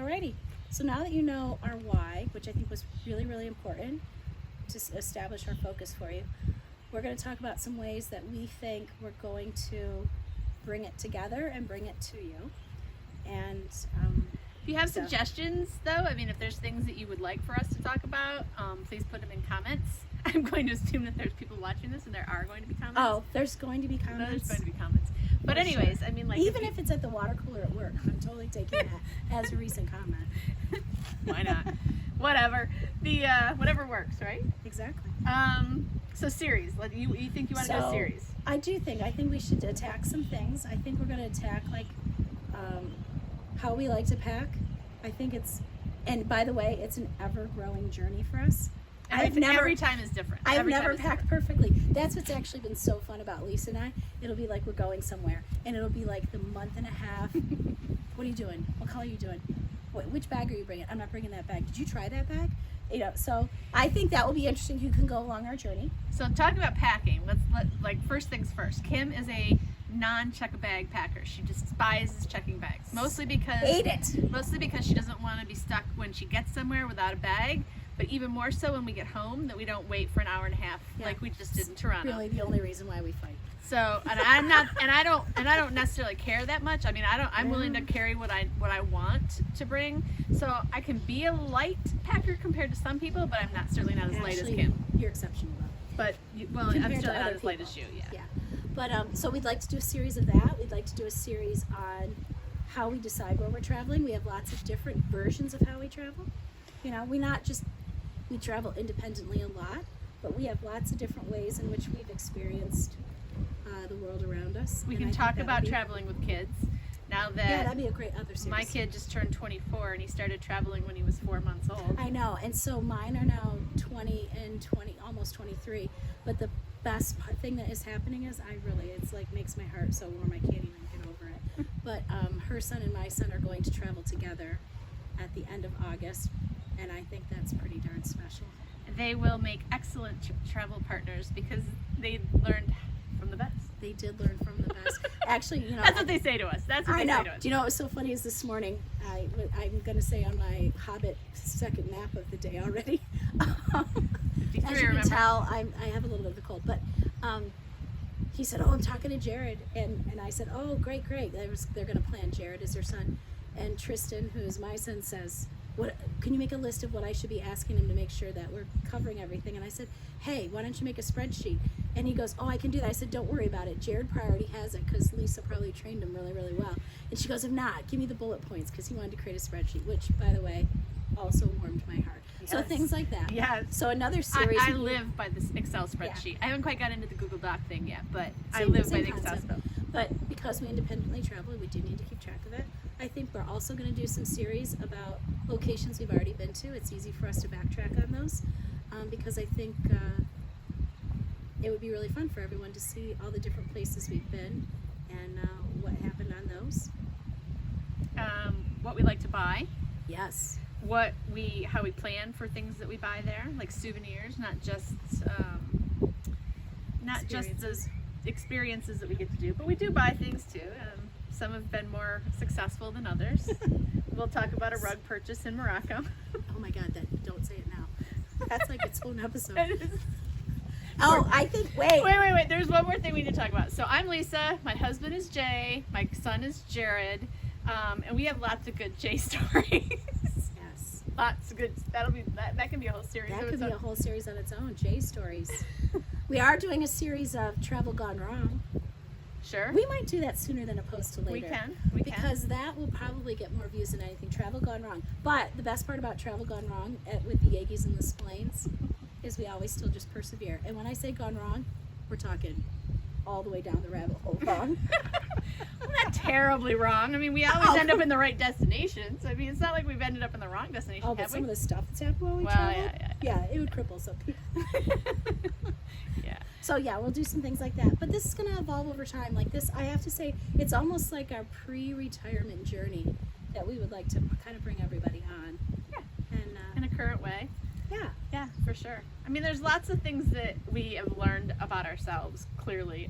Alrighty. So now that you know our why, which I think was really, really important to establish our focus for you, we're going to talk about some ways that we think we're going to bring it together and bring it to you. And if you have suggestions, though, I mean, if there's things that you would like for us to talk about, please put them in comments. I'm going to assume that there's people watching this and there are going to be comments. Oh, there's going to be comments. There's going to be comments. But anyways, I mean, like... Even if it's at the water cooler at work, I'm totally taking that as a recent comment. Why not? Whatever. Whatever works, right? Exactly. So series. You think you want to go series? I think we should attack some things. I think we're going to attack, like, how we like to pack. I think and by the way, it's an ever-growing journey for us. Every time is different. I've never packed perfectly. That's what's actually been so fun about Lisa and I. It'll be like we're going somewhere, and it'll be like the month and a half. What are you doing? What color are you doing? Which bag are you bringing? I'm not bringing that bag. Did you try that bag? So I think that will be interesting. You can go along our journey. So talking about packing, first things first. Kim is a non-check a bag packer. She despises checking bags. Mostly because she doesn't want to be stuck when she gets somewhere without a bag. But even more so when we get home, that we don't wait for an hour and a half like we just did in Toronto. Really, the only reason why we fight. So, and I don't necessarily care that much. I mean, I'm willing to carry what I want to bring. So I can be a light packer compared to some people, but I'm certainly not as light as Kim. You're exceptional though. But I'm still not as light as you. Yeah. But so we'd like to do a series of that. We'd like to do a series on how we decide where we're traveling. We have lots of different versions of how we travel. We travel independently a lot, but we have lots of different ways in which we've experienced the world around us. We can talk about traveling with kids. Now that that'd be a great other series. My kid just turned 24 and he started traveling when he was 4 months old. I know, and so mine are now 20 and 20, almost 23. But the best thing that is happening is it's like makes my heart so warm I can't even get over it. But her son and my son are going to travel together at the end of August, and I think that's pretty darn special. They will make excellent travel partners because they learned from the best. They did learn from the best. Actually, that's what they say to us. That's what they say to us. Do you know what was so funny is this morning, I'm going to say on my Hobbit second nap of the day already. As you can tell, I have a little bit of a cold, but he said, I'm talking to Jared, and I said, oh, great. They're going to plan. Jared is their son. And Tristan, who's my son, says, can you make a list of what I should be asking him to make sure that we're covering everything? And I said, hey, why don't you make a spreadsheet? And he goes, I can do that. I said, don't worry about it. Jared already has it because Lisa probably trained him really, really well. And she goes, if not, give me the bullet points, because he wanted to create a spreadsheet, which, by the way, also warmed my heart. Yes. So things like that. Yeah. So another series. I live by this Excel spreadsheet. Yeah. I haven't quite got into the Google Doc thing yet, but I live by the Excel spreadsheet. But because we independently travel, we do need to keep track of it. I think we're also going to do some series about locations we've already been to. It's easy for us to backtrack on those because I think it would be really fun for everyone to see all the different places we've been and what happened on those. What we like to buy. Yes. How we plan for things that we buy there, like souvenirs, not just those experiences that we get to do, but we do buy things too. Some have been more successful than others. We'll talk about a rug purchase in Morocco. Oh my God, don't say it now. That's like its own episode. I think, wait. There's one more thing we need to talk about. So I'm Lisa, my husband is Jay, my son is Jared, and we have lots of good Jay stories. Yes. Lots of good, that can be a whole series. That could be a whole series on its own, Jay stories. We are doing a series of Travel Gone Wrong. Sure. We might do that sooner than opposed to later. We can. Because that will probably get more views than anything. Travel Gone Wrong. But the best part about Travel Gone Wrong with the Yankees and the Splains is we always still just persevere. And when I say gone wrong, we're talking all the way down the rabbit hole wrong. Well, not terribly wrong. I mean, we always end up in the right destinations. I mean, it's not like we've ended up in the wrong destination. Oh, but some of the stuff that's happened when we travel, yeah, it would cripple some people. Yeah. So yeah, we'll do some things like that. But this is going to evolve over time. Like this, I have to say, it's almost like our pre-retirement journey that we would like to kind of bring everybody on. Yeah. And in a current way. Yeah. Yeah, for sure. I mean, there's lots of things that we have learned about ourselves, clearly.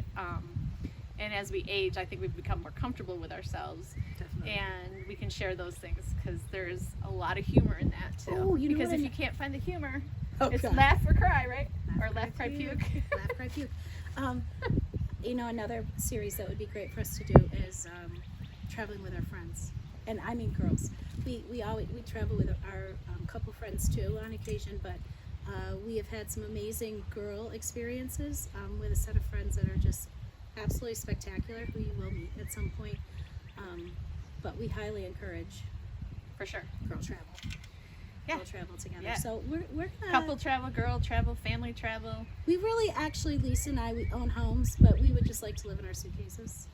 And as we age, I think we've become more comfortable with ourselves. Definitely. Definitely. And we can share those things because there's a lot of humor in that too. Oh, you know because what if you can't find the humor, Oh, it's God. laugh or cry, right? Laugh, Or laugh, cry, puke. Laugh, cry, puke. You know, another series that would be great for us to do is traveling with our friends, and I mean girls. We travel with our couple friends too on occasion, but we have had some amazing girl experiences with a set of friends that are just absolutely spectacular, who you will meet at some point. But we highly encourage For sure. girl travel. Yeah. Girl travel together. Yeah. So we're gonna, Couple travel, girl travel, family travel. we really actually, Lisa and I, we own homes, but we would just like to live in our suitcases,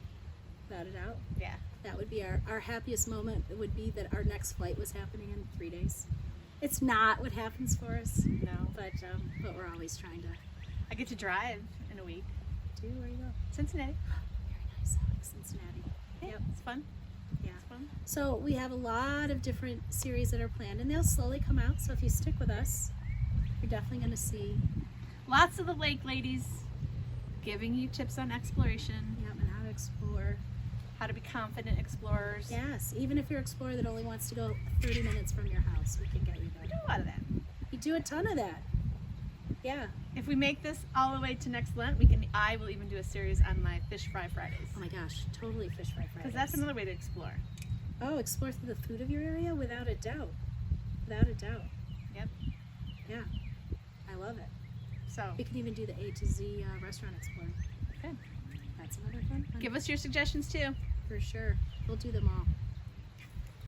without a doubt. Yeah. That would be our happiest moment. It would be that our next flight was happening in 3 days. It's not what happens for us, No. but we're always trying to I get to drive in a week. do. Where you go? Cincinnati. Very nice, Alex, Cincinnati. Yeah. Yep. It's fun. Yeah. It's fun. So we have a lot of different series that are planned, and they'll slowly come out. So if you stick with us, you're definitely going to see. Lots of the lake ladies giving you tips on exploration, Yep, and how to explore. how to be confident explorers. Yes, even if you're an explorer that only wants to go 30 minutes from your house, we can get you We do there. a lot of that. You do a ton of that. Yeah. If we make this all the way to next Lent, I will even do a series on my fish fry Fridays. Oh my gosh, totally fish fry Fridays. Because that's another way to explore. Oh, explore through the food of your area? Without a doubt. Without a doubt. Yep. Yeah. I love it. So We can even do the A to Z restaurant exploring. Good. That's another fun one. give us your suggestions too. For sure. We'll do them all.